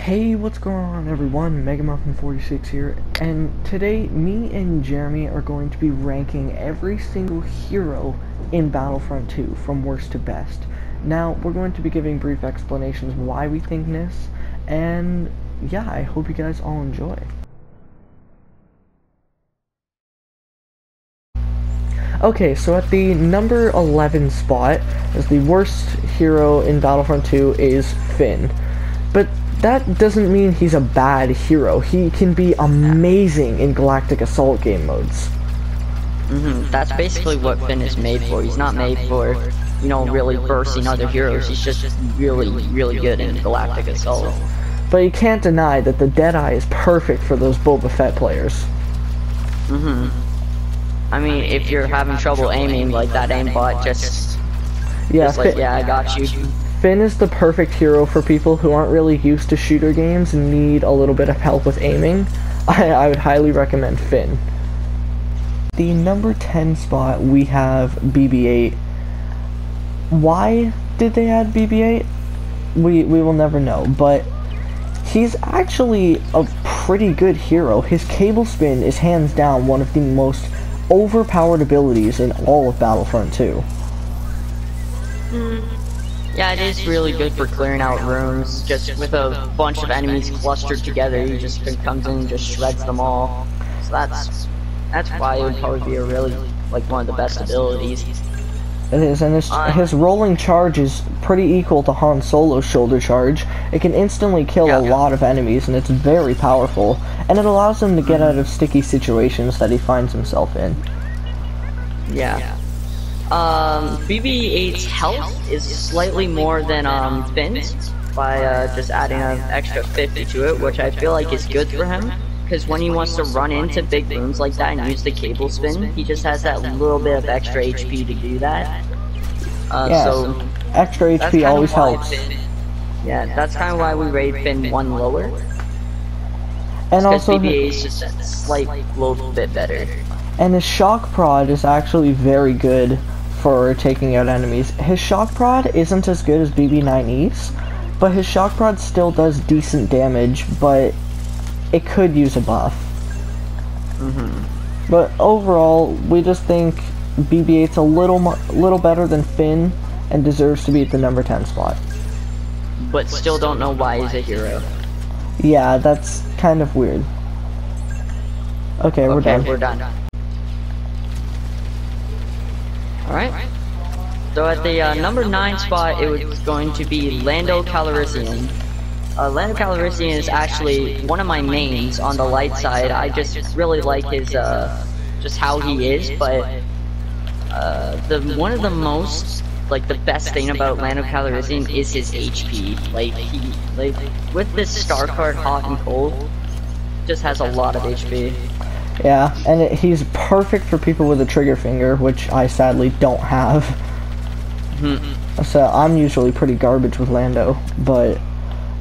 Hey, what's going on everyone? Megamuffin46 here, and today me and Jeremy are going to be ranking every single hero in Battlefront 2 from worst to best. Now, we're going to be giving brief explanations why we think this, and yeah, I hope you guys all enjoy. Okay, so at the number 11 spot, as the worst hero in Battlefront 2 is Finn. But that doesn't mean he's a bad hero. He can be amazing in Galactic Assault game modes. That's basically what Finn is made for. He's not made for, you know, really bursting other heroes. He's just really good in Galactic Assault. But you can't deny that the Deadeye is perfect for those Boba Fett players. I mean, if you're having trouble aiming, like that aimbot just yeah, I got you. Finn is the perfect hero for people who aren't really used to shooter games and need a little bit of help with aiming. I would highly recommend Finn. The number 10 spot, we have BB-8. Why did they add BB-8? We will never know, but he's actually a pretty good hero. His cable spin is hands down one of the most overpowered abilities in all of Battlefront 2. Yeah, it is really good for clearing out rooms. Just with a bunch of enemies clustered together, he just comes in and just shreds them all. So that's why it would probably be a really, like, one of the best abilities. It is, and his rolling charge is pretty equal to Han Solo's shoulder charge. It can instantly kill a lot of enemies, and it's very powerful. And it allows him to get out of sticky situations that he finds himself in. Yeah. BB-8's health is slightly more than Finn's by just adding an extra 50 to it, which I feel like is good for him, because when he wants to run into big rooms like that and use the cable spin, he just has that little bit of extra HP to do that. So extra HP always helps. Yeah, that's kind of why we rate Finn one lower. And also, BB-8 is just a slight little bit better. And his shock prod is actually very good for taking out enemies. His shock prod isn't as good as BB-9E's, but his shock prod still does decent damage, but it could use a buff. But overall, we just think BB-8's a little better than Finn and deserves to be at the number 10 spot. But still don't know why he's a hero. Yeah, that's kind of weird. Okay, we're done. Alright. So at the number 9 spot, it was going to be Lando Calrissian. Lando Calrissian is actually one of my mains on the light side. I just really like his, just how he is, but one of the most, like, the best thing about Lando Calrissian is his HP. Like, with this star card hot and cold, just has a lot of HP. Yeah, and he's perfect for people with a trigger finger, which I sadly don't have. So I'm usually pretty garbage with Lando, but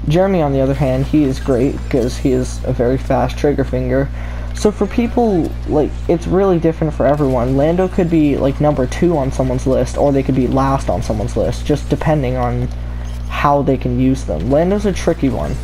Jeremy, on the other hand, he is great because he is a very fast trigger finger. So for people, like, it's really different for everyone. Lando could be, like, number 2 on someone's list, or they could be last on someone's list, just depending on how they can use them. Lando's a tricky one.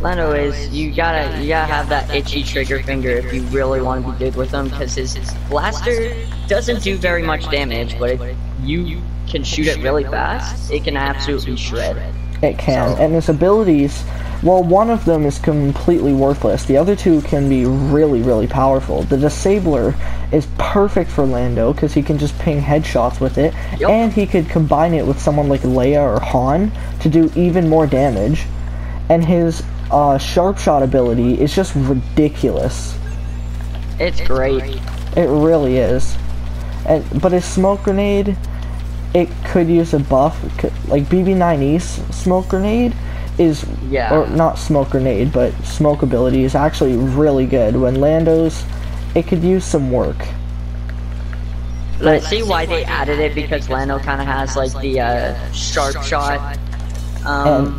Lando is, you gotta have that itchy trigger finger if you really want to be good with him, because his blaster doesn't do very much damage, but if you can shoot it really fast, it can absolutely shred. It can, and his abilities, well, one of them is completely worthless. The other two can be really powerful. The Disabler is perfect for Lando, because he can just ping headshots with it, and he could combine it with someone like Leia or Han to do even more damage. And his sharp shot ability is just ridiculous. It's great. It really is. But his smoke grenade, it could use a buff. Like BB-9E's smoke grenade is, or not smoke grenade, but smoke ability is actually really good. When Lando's, it could use some work. But I see why they added it, because Lando kind of has like the sharp shot.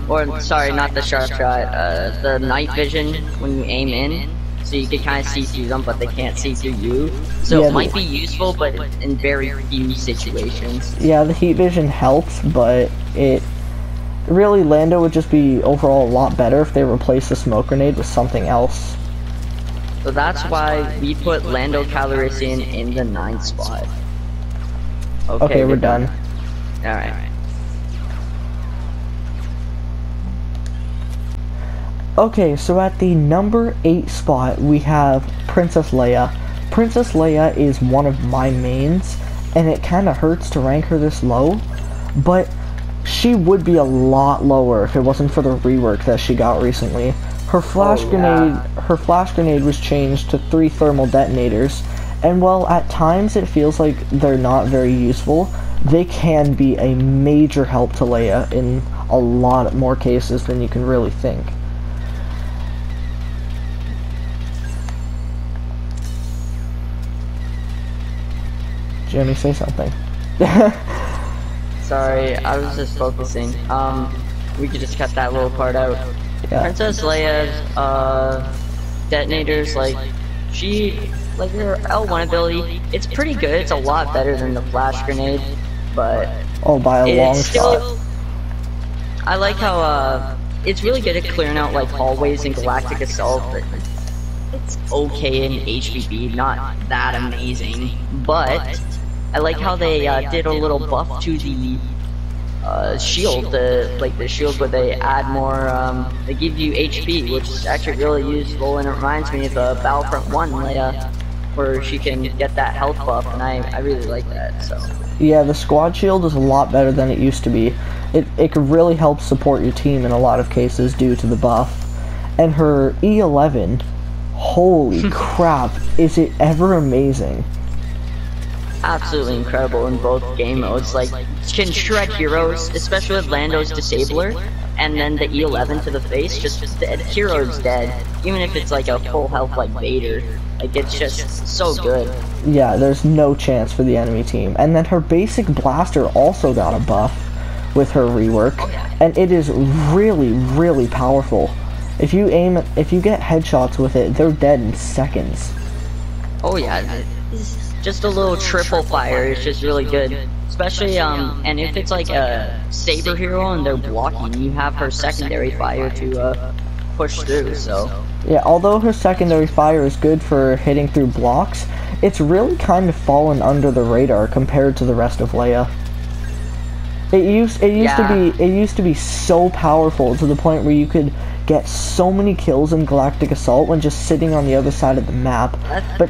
Or sorry, not the sharp shot, the night vision when you aim in, so you can kind of see through them, but they can't see through you. So it might be useful, but in very few situations. Yeah, the heat vision helps, but it Really, Lando would just be overall a lot better if they replaced the smoke grenade with something else. So that's why we put Lando Calrissian in the 9th spot. Okay, we're done. Alright. Okay, so at the number 8 spot, we have Princess Leia. Princess Leia is one of my mains, and it kind of hurts to rank her this low, but she would be a lot lower if it wasn't for the rework that she got recently. Her flash grenade was changed to 3 thermal detonators, and while at times it feels like they're not very useful, they can be a major help to Leia in a lot more cases than you can really think. Jimmy, say something. Sorry, I was just focusing. We could just cut that little part out. Yeah. Princess Leia's, detonators, like, her L1 ability, it's pretty good. It's a lot better than the flash grenade, but... Oh, by a long shot. I like how, it's really good at clearing out, like, hallways in Galactic Assault, but it's okay in HVB, not that amazing, but... I like how they did a little buff to the shield, the shield where they add more, they give you HP, which is actually really useful, and it reminds me of Battlefront 1 Leia, where she can get that health buff, and I really like that, so. Yeah, the squad shield is a lot better than it used to be. It could really help support your team in a lot of cases due to the buff. And her E11, holy crap, is it ever amazing. Absolutely incredible in both game modes, like, can shred heroes, especially with Lando's Disabler, and then the E11 to the face, just the hero's dead, even if it's like a full health like Vader, like it's just so good. Yeah, there's no chance for the enemy team. And then her basic blaster also got a buff with her rework, and it is really, really powerful. If you get headshots with it, they're dead in seconds. Oh yeah, just a little triple fire is just really good. Especially, and if it's like a saber hero and they're blocking, you have her secondary fire to push through, so. Yeah, although her secondary fire is good for hitting through blocks, it's really kind of fallen under the radar compared to the rest of Leia. It used to be so powerful to the point where you could get so many kills in Galactic Assault when just sitting on the other side of the map. But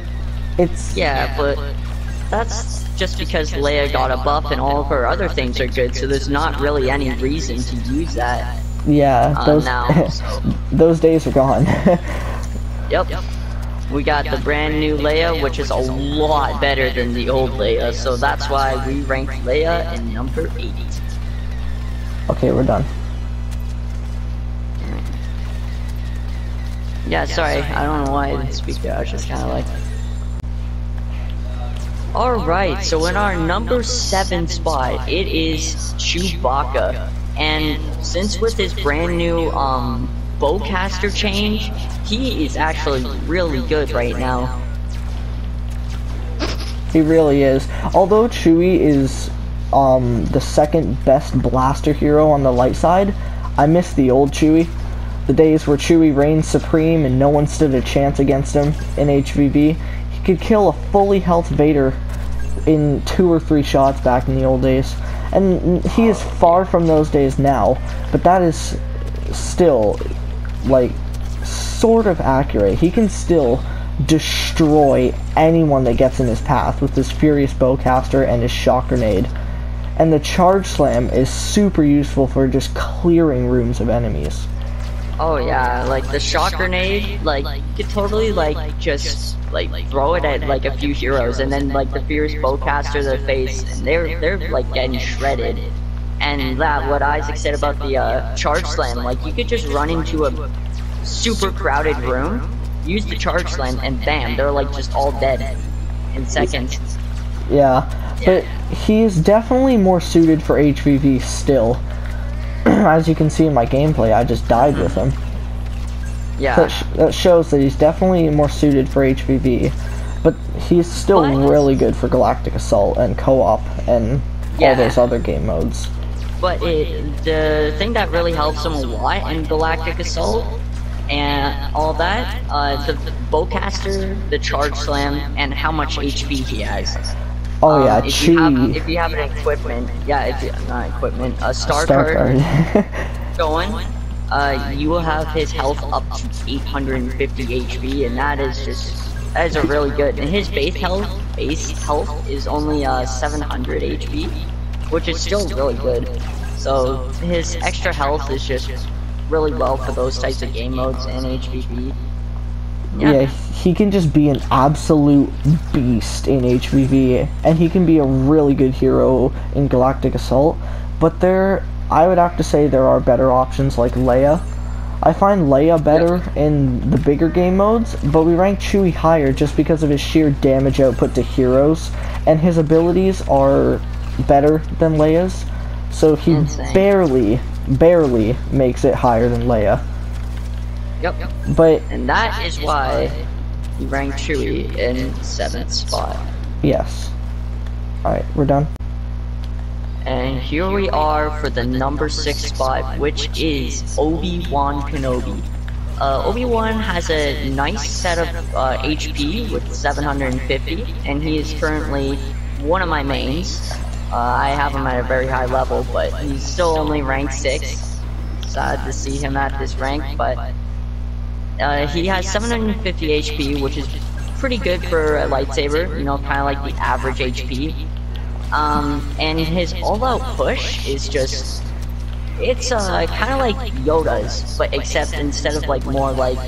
it's... Yeah, but that's just because Leia got a buff and all of her other things are good, so there's not really any reason to use that. Yeah, those now, so. Those days are gone. Yep. We got the brand new Leia, which is a lot better than the old Leia, so that's why we ranked Leia in number 8. Okay, we're done. Yeah, sorry, I don't know why I didn't speak there, I was just kinda like... Alright, so in our number 7 spot, it is Chewbacca. And since with his brand new bowcaster change, he is actually really good right now. He really is. Although Chewie is the second best blaster hero on the light side, I miss the old Chewie. The days where Chewie reigned supreme and no one stood a chance against him in HVB. He could kill a fully health Vader in 2 or 3 shots back in the old days. And he is far from those days now, but that is still, like, sort of accurate. He can still destroy anyone that gets in his path with his Furious Bowcaster and his Shock Grenade. And the Charge Slam is super useful for just clearing rooms of enemies. Oh yeah, like the Shock Grenade, like, you could totally, like, just, like, throw it at, like, a few heroes, and then, like, the Fierce Bowcaster to their face, and they're, like, getting shredded. And that, what Isaac said about the, Charge Slam, like, you could just run into a super crowded room, use the Charge Slam, and bam, they're, like, just all dead in seconds. Yeah, but he is definitely more suited for HVV still. As you can see in my gameplay, I just died with him. Yeah. That shows that he's definitely more suited for HVV, but he's still really good for Galactic Assault and co-op and all those other game modes. but the thing that really helps him a lot in Galactic Assault and all that, the bowcaster, the charge slam, and how much HP he has. Oh yeah, if you have an equipment, not equipment, a star card going, you will have his health up to 850 HP, and that is a really good. And his base health is only 700 HP, which is still really good. So his extra health is just really well for those types of game modes and HVV. Yeah, he can just be an absolute beast in HVV, and he can be a really good hero in Galactic Assault, but I would have to say there are better options like Leia. I find Leia better in the bigger game modes, but we rank Chewie higher just because of his sheer damage output to heroes, and his abilities are better than Leia's, so he barely makes it higher than Leia. Yep. And that is why you rank Chewie in 7th spot. Yes. Alright, we're done. And here we are for the number 6 spot, which is ObiWan Kenobi. Obi-Wan has a nice set of HP with 750, and he is currently one of my mains. I have him at a very high level, but he's still only ranked 6. Sad to see him at this rank, but he has 750 HP, which is pretty good for a lightsaber, you know, kind of like the average HP. And his all-out push is just, it's kind of like Yoda's, but except instead of like more like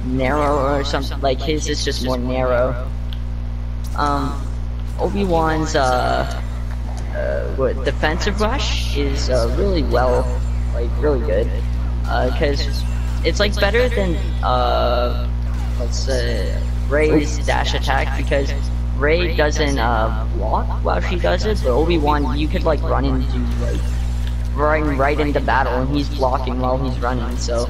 narrow or something, like his is just more narrow. Obi-Wan's defensive rush is really really good, because it's like better than Rey's dash attack, because Rey doesn't block while she does it, but Obi-Wan, you could like run right into battle, and he's blocking while he's running. So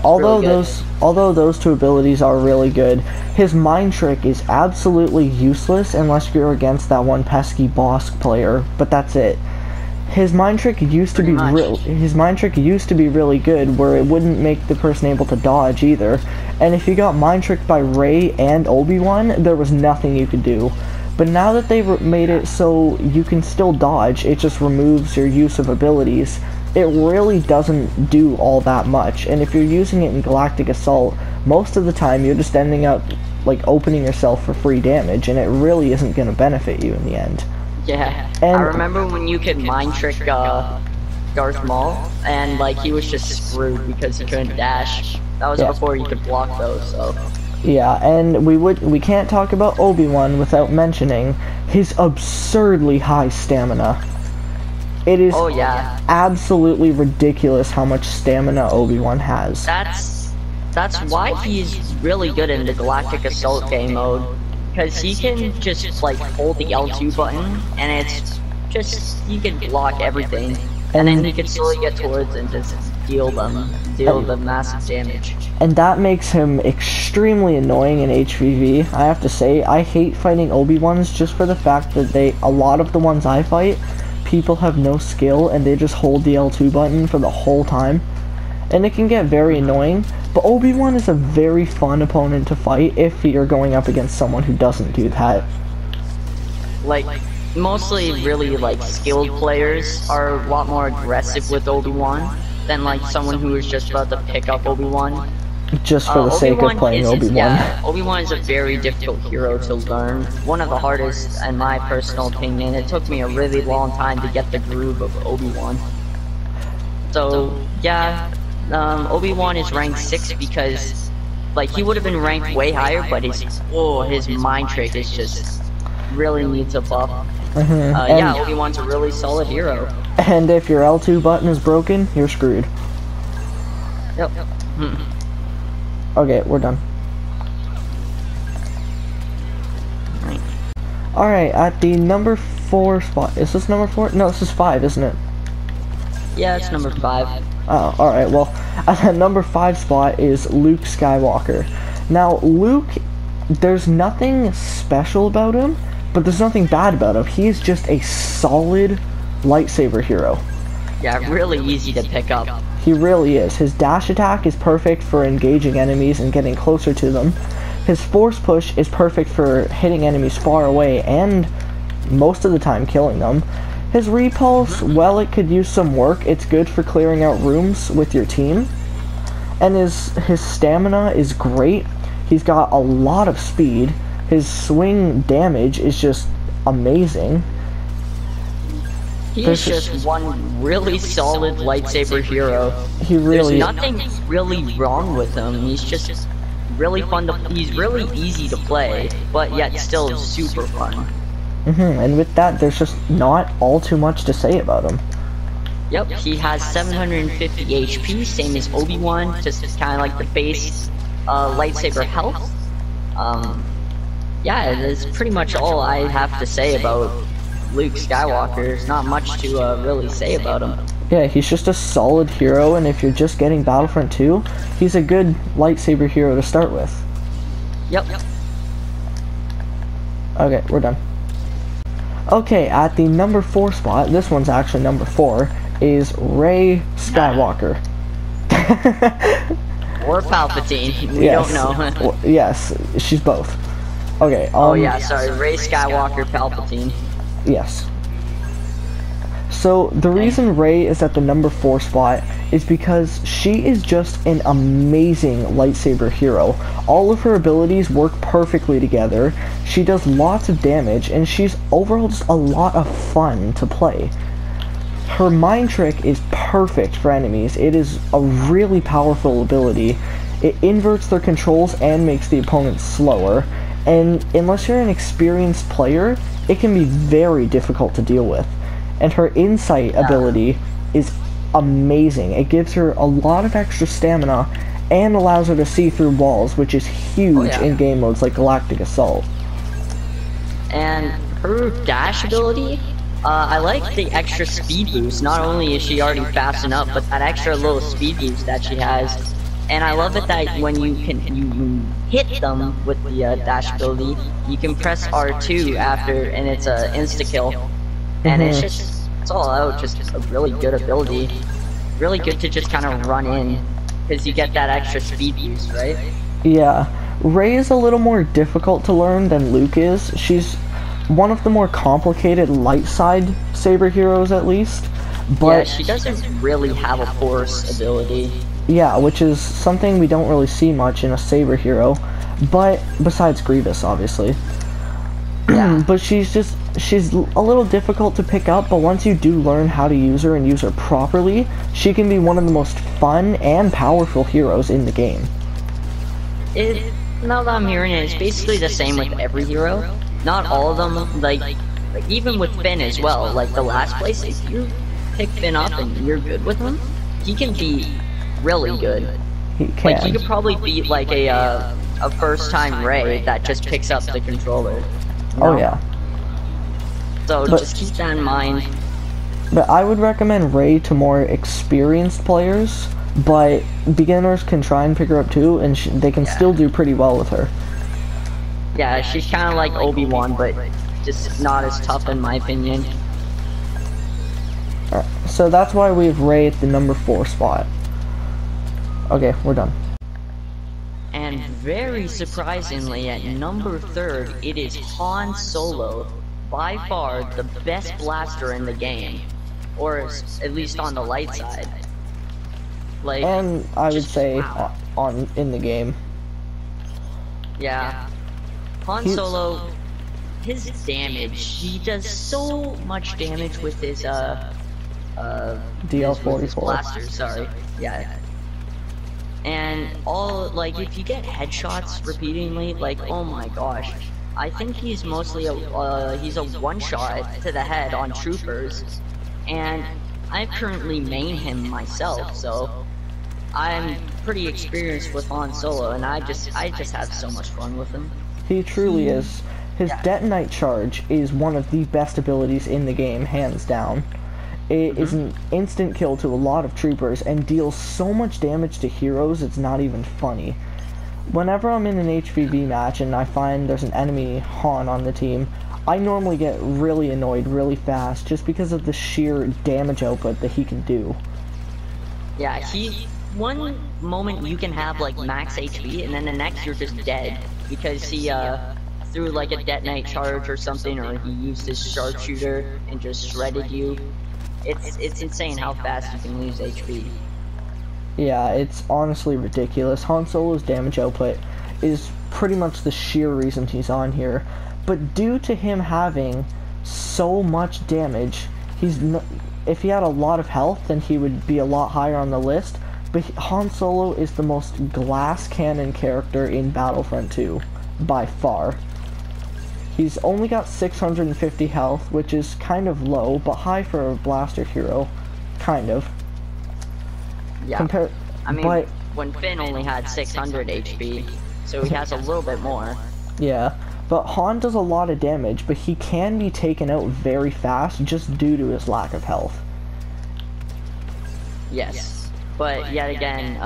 although those two abilities are really good, his mind trick is absolutely useless unless you're against that one pesky boss player, but that's it. His mind trick used to be really good, where it wouldn't make the person able to dodge either. And if you got mind tricked by Rey and Obi-Wan, there was nothing you could do. But now that they've made it so you can still dodge, it just removes your use of abilities. It really doesn't do all that much. And if you're using it in Galactic Assault, most of the time you're just ending up like opening yourself for free damage, and it really isn't going to benefit you in the end. Yeah, and I remember when you could mind trick Darth Maul, and like he was just screwed because he couldn't dash. That was before you could block those, so. Yeah, and we can't talk about Obi-Wan without mentioning his absurdly high stamina. It is absolutely ridiculous how much stamina Obi-Wan has. That's why he's really good in the Galactic Assault game mode. Because he can just like hold the L2 button, and it's just, he can block everything, and then he can slowly get towards and just deal the massive damage. And that makes him extremely annoying in HVV. I have to say, I hate fighting Obi-Wans just for the fact that a lot of the ones I fight, people have no skill and they just hold the L2 button for the whole time. And it can get very annoying, but Obi-Wan is a very fun opponent to fight if you're going up against someone who doesn't do that. Like, mostly really like skilled players are a lot more aggressive with Obi-Wan than like someone who is just about to pick up Obi-Wan. Just for the sake of playing Obi-Wan. Yeah, Obi-Wan is a very difficult hero to learn. One of the hardest, in my personal opinion. It took me a really long time to get the groove of Obi-Wan. So, yeah. Obi-Wan is ranked 6 because, like, he would have been ranked way higher, but his mind trick is just really needs a buff. Yeah, Obi-Wan's a really solid hero. And if your L2 button is broken, you're screwed. Yep. Okay, we're done. Alright, at the number 4 spot. Is this number 4? No, this is 5, isn't it? Yeah, it's number 5. Oh, alright, well, at the number 5 spot is Luke Skywalker. Now, Luke, there's nothing special about him, but there's nothing bad about him. He's just a solid lightsaber hero. Yeah, really easy to pick up. He really is. His dash attack is perfect for engaging enemies and getting closer to them. His force push is perfect for hitting enemies far away and most of the time killing them. His repulse, well, it could use some work. It's good for clearing out rooms with your team. And his stamina is great. He's got a lot of speed. His swing damage is just amazing. He's just one really solid lightsaber hero. He really. There's nothing really wrong with him. He's just really fun to. He's really easy to play, but yet still super fun. And with that, there's just not all too much to say about him. Yep, he has 750 HP, same as Obi-Wan, just kind of like the base lightsaber health. Yeah, that's pretty much all I have to say about Luke Skywalker. There's not much to really say about him. Yeah, he's just a solid hero, and if you're just getting Battlefront 2, he's a good lightsaber hero to start with. Yep. Okay, we're done. Okay, at the number 4 spot, this one's actually number 4, is Rey Skywalker. Or Palpatine, we don't know. Yes, she's both. Okay, oh yeah, sorry, Rey Skywalker, Palpatine. Yes. So, the reason Rey is at the number 4 spot is because she is just an amazing lightsaber hero. All of her abilities work perfectly together, she does lots of damage, and she's overall just a lot of fun to play. Her mind trick is perfect for enemies. It is a really powerful ability. It inverts their controls and makes the opponent slower, and unless you're an experienced player, it can be very difficult to deal with. And her insight ability is amazing. It gives her a lot of extra stamina and allows her to see through walls, which is huge in game modes like Galactic Assault. And her dash ability, I like the extra speed boost. Not only is she already fast enough, but that extra little speed boost that she has. And I love it that when you hit them with the dash ability, you can press R2 after, and it's a insta-kill. And it's just, it's all out, just a really good ability. Really good to just kind of run in, because you get that extra speed boost, right? Yeah. Rey is a little more difficult to learn than Luke is. She's one of the more complicated light side saber heroes, at least. But yeah, she doesn't really have a force ability. Yeah, which is something we don't really see much in a saber hero, but besides Grievous, obviously. Yeah. But she's a little difficult to pick up, but once you do learn how to use her and use her properly, she can be one of the most fun and powerful heroes in the game. Now that I'm hearing it, it's basically the same with every hero. Not all of them, like even with Finn as well. Like the last place, if you pick Finn up and you're good with him, he can be really good. He can. Like he could probably beat like a first-time Rey that just picks up the controller. You know? Oh yeah. So just keep that in mind. But I would recommend Rey to more experienced players, but beginners can try and pick her up too, and they can still do pretty well with her. Yeah, she's kind of like Obi-Wan, but just not as tough in my opinion. Alright, so that's why we have Rey at the number 4 spot. Okay, we're done. And very surprisingly, at number 3, it is Han Solo. By far the best blaster in the game, or at least on the light side. Like, and I would say wow. in the game. Yeah, Han Solo, his damage, he does so much damage with his DL-44 his blaster. Sorry, yeah. And all, like, if you get headshots repeatedly, like, oh my gosh. I think he's mostly he's a one-shot to the head on troopers, and I currently main him myself, so I'm pretty experienced with Han Solo, and I just have so much fun with him. He truly is. His Detonite Charge is one of the best abilities in the game, hands down. It is an instant kill to a lot of troopers and deals so much damage to heroes it's not even funny. Whenever I'm in an HVV match and I find there's an enemy Han on the team, I normally get really annoyed really fast just because of the sheer damage output that he can do. Yeah, one moment you can have like max HP, and then the next you're just dead because he threw like a detonate charge or something, or he used his sharpshooter and just shredded you. It's insane how fast you can lose HP. Yeah, it's honestly ridiculous. Han Solo's damage output is pretty much the sheer reason he's on here, but due to him having so much damage, if he had a lot of health, then he would be a lot higher on the list. But Han Solo is the most glass cannon character in Battlefront 2 by far. He's only got 650 health, which is kind of low, but high for a blaster hero, kind of. Yeah. But when Finn only had 600 HP, so he has a little bit more. Yeah, but Han does a lot of damage, but he can be taken out very fast just due to his lack of health. Yes, but yet again,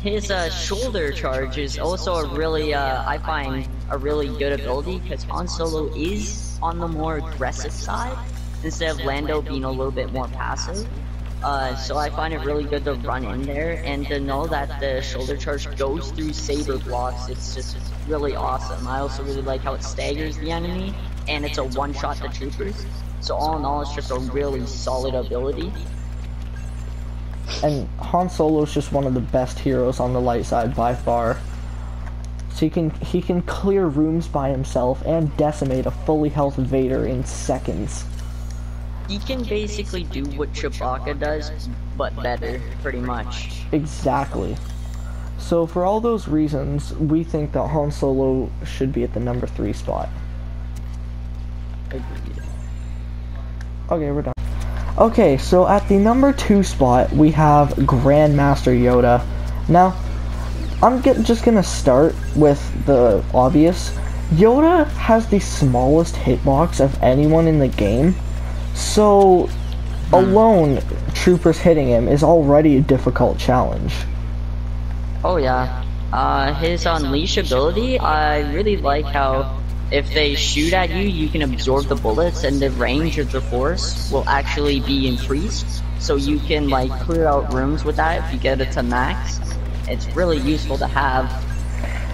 his shoulder charge is also a really, I find, a really good ability, because Han Solo is on the more aggressive side, instead of Lando being a little bit more passive. So I find it really good to run in there, and to know that the shoulder charge goes through saber blocks, it's just really awesome. I also really like how it staggers the enemy, and it's a one-shot to troopers. So all in all, it's just a really solid ability. And Han Solo's just one of the best heroes on the light side by far. So he can clear rooms by himself and decimate a fully health Vader in seconds. He can basically do what Chewbacca does, but better, pretty much. Exactly. So for all those reasons, we think that Han Solo should be at the number 3 spot. Agreed. Okay, we're done. Okay, so at the number 2 spot, we have Grandmaster Yoda. Now, I'm just gonna start with the obvious. Yoda has the smallest hitbox of anyone in the game. So, alone, troopers hitting him is already a difficult challenge. Oh yeah. His Unleash ability, I really like how if they shoot at you, you can absorb the bullets, and the range of the force will actually be increased. So you can like clear out rooms with that if you get it to max. It's really useful to have.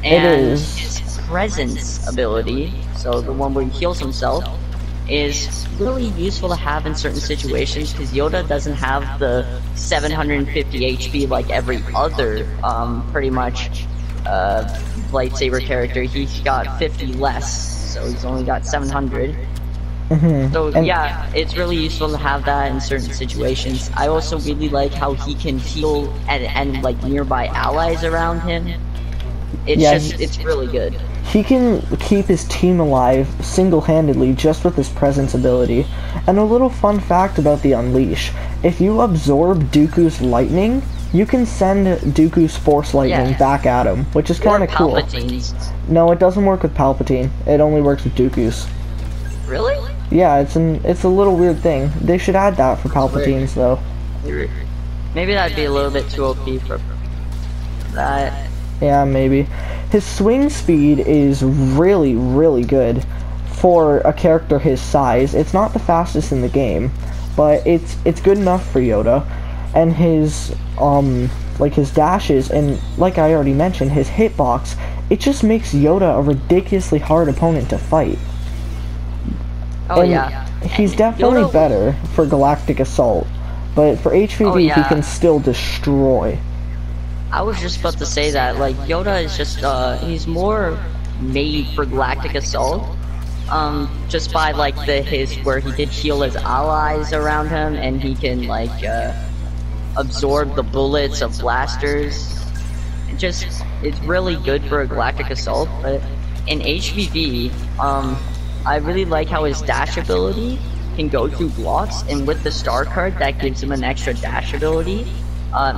And it is. His presence ability, so the one where he heals himself, is really useful to have in certain situations, because Yoda doesn't have the 750 HP like every other, pretty much, lightsaber character. He's got 50 less, so he's only got 700. So yeah, it's really useful to have that in certain situations. I also really like how he can heal and like nearby allies around him. It's really good. He can keep his team alive single-handedly just with his presence ability. And a little fun fact about the Unleash: if you absorb Dooku's lightning, you can send Dooku's force lightning back at him, which is kind of cool. No, it doesn't work with Palpatine. It only works with Dooku's. Really? Yeah, it's a little weird thing. They should add that for Palpatine's though. Maybe that'd be a little bit too OP for that. Yeah, maybe. His swing speed is really, really good for a character his size. It's not the fastest in the game, but it's good enough for Yoda. And his like his dashes, and like I already mentioned, his hitbox, it just makes Yoda a ridiculously hard opponent to fight. Oh and yeah. He's definitely Yoda... better for Galactic Assault, but for HVV he can still destroy. I was just about to say that, like, Yoda is just, he's more made for Galactic Assault, just by, like, where he can heal his allies around him, and he can, like, absorb the bullets of blasters. It's really good for a Galactic Assault, but in HVV, I really like how his dash ability can go through blocks, and with the star card, that gives him an extra dash ability.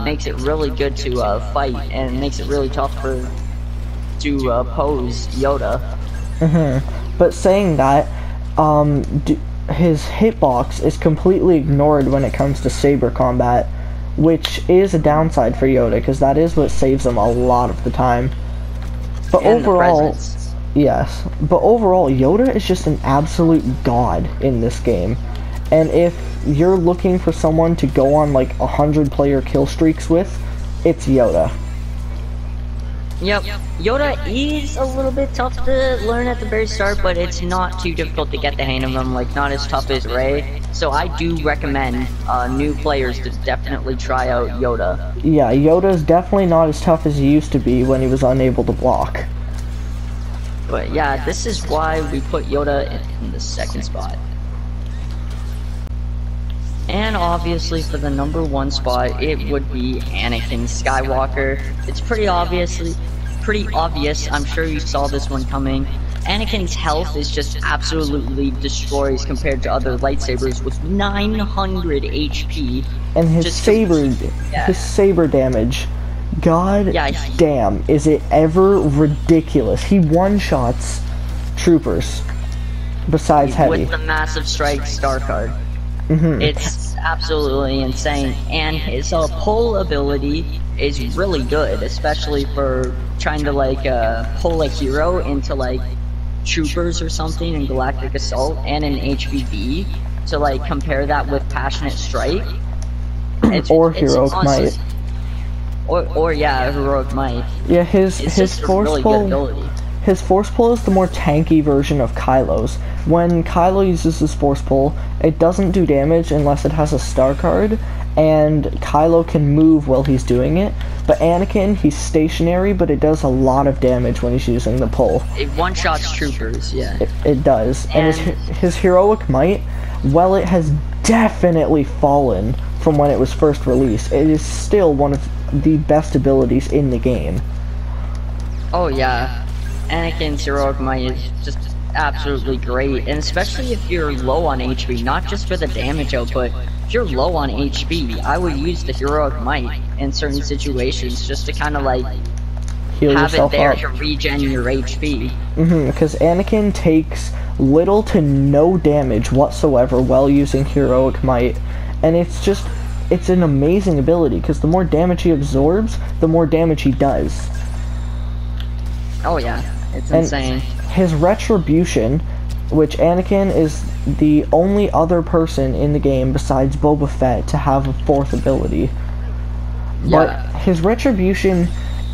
Makes it really good to fight, and makes it really tough to oppose Yoda. But saying that, his hitbox is completely ignored when it comes to saber combat, which is a downside for Yoda, because that is what saves him a lot of the time. But overall, Yes, but overall, Yoda is just an absolute god in this game. And if you're looking for someone to go on like 100-player kill streaks with, it's Yoda. Yep, Yoda is a little bit tough to learn at the very start, but it's not too difficult to get the hang of him, like not as tough as Rey. So I do recommend new players to definitely try out Yoda. Yeah, Yoda's definitely not as tough as he used to be when he was unable to block. But yeah, this is why we put Yoda in the second spot. And obviously for the number 1 spot, it would be Anakin Skywalker. It's pretty obvious, I'm sure you saw this one coming. Anakin's health is just absolutely destroys compared to other lightsabers with 900 HP. And his saber damage, god damn, is it ever ridiculous. He one-shots troopers, besides heavy. With the massive strike star card. It's absolutely insane, and his pull ability is really good, especially for trying to like pull a hero into like troopers or something in Galactic Assault and in HVB to like compare that with Passionate Strike. Or Heroic Might. Or yeah, Heroic Might. Yeah, his force pull. His force pull is the more tanky version of Kylo's. When Kylo uses his force pull, it doesn't do damage unless it has a star card, and Kylo can move while he's doing it. But Anakin, he's stationary, but it does a lot of damage when he's using the pull. It one-shots troopers, yeah. It does. And his Heroic Might, while it has definitely fallen from when it was first released, it is still one of the best abilities in the game. Oh yeah. Anakin's Heroic Might is just absolutely great, and especially if you're low on HP, not just for the damage output. If you're low on HP, I would use the Heroic Might in certain situations just to kind of like heal have yourself it there up to regen your HP. Because Anakin takes little to no damage whatsoever while using Heroic Might, and it's an amazing ability, because the more damage he absorbs, the more damage he does. Oh yeah, it's insane. His Retribution, which Anakin is the only other person in the game besides Boba Fett to have a 4th ability. Yeah. But his Retribution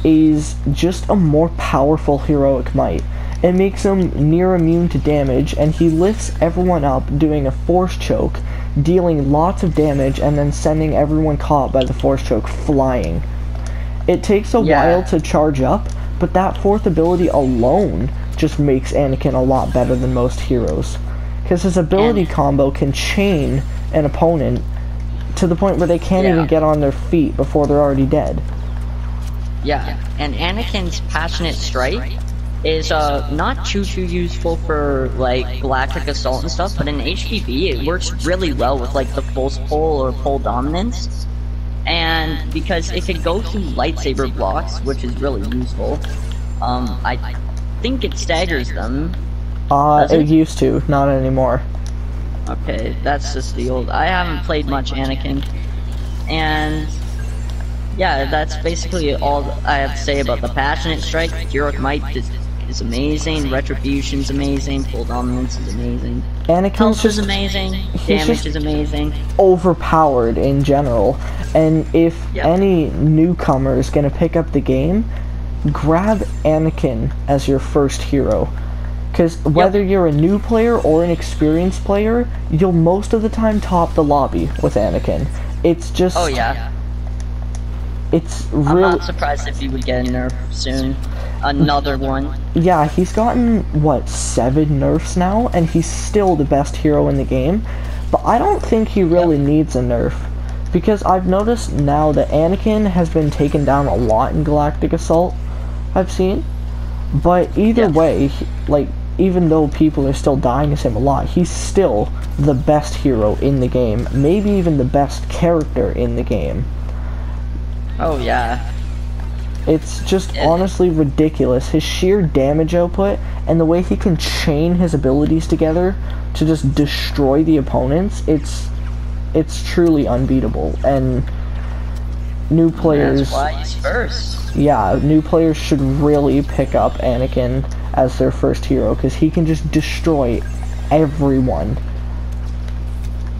is just a more powerful Heroic Might. It makes him near immune to damage, and he lifts everyone up doing a Force Choke, dealing lots of damage, and then sending everyone caught by the Force Choke flying. It takes a while to charge up, but that 4th ability alone just makes Anakin a lot better than most heroes. Because his ability combo can chain an opponent to the point where they can't even get on their feet before they're already dead. Yeah, and Anakin's Passionate Strike is not too useful for like Galactic Assault and stuff, but in HPV it works really well with like the Pulse Pull or Pull Dominance. And because it can go through lightsaber blocks, which is really useful, I think it staggers them. It used to, not anymore. Okay, that's just the old. I haven't played much Anakin, and yeah, that's basically all I have to say about the Passionate Strike. Heroic Might is amazing, Retribution's amazing, Full Dominance is amazing. Anakin's just amazing, damage is amazing. Overpowered in general, and if any newcomer is gonna pick up the game, grab Anakin as your first hero. Because whether you're a new player or an experienced player, you'll most of the time top the lobby with Anakin. It's just... Oh yeah. It's really... I'm not surprised if he would get a nerf soon. Another one. Yeah, he's gotten, what, 7 nerfs now, and he's still the best hero in the game. But I don't think he really needs a nerf. Because I've noticed now that Anakin has been taken down a lot in Galactic Assault, I've seen. But either way, like, even though people are still dying as him a lot, he's still the best hero in the game. Maybe even the best character in the game. Oh yeah. It's just honestly ridiculous. His sheer damage output and the way he can chain his abilities together to just destroy the opponents, it's truly unbeatable. And new players... That's why he's first. Yeah, new players should really pick up Anakin as their first hero, because he can just destroy everyone.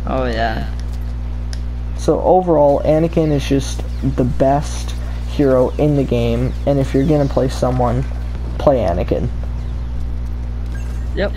Oh yeah. So overall, Anakin is just the best hero in the game, and if you're gonna play someone, play Anakin. Yep.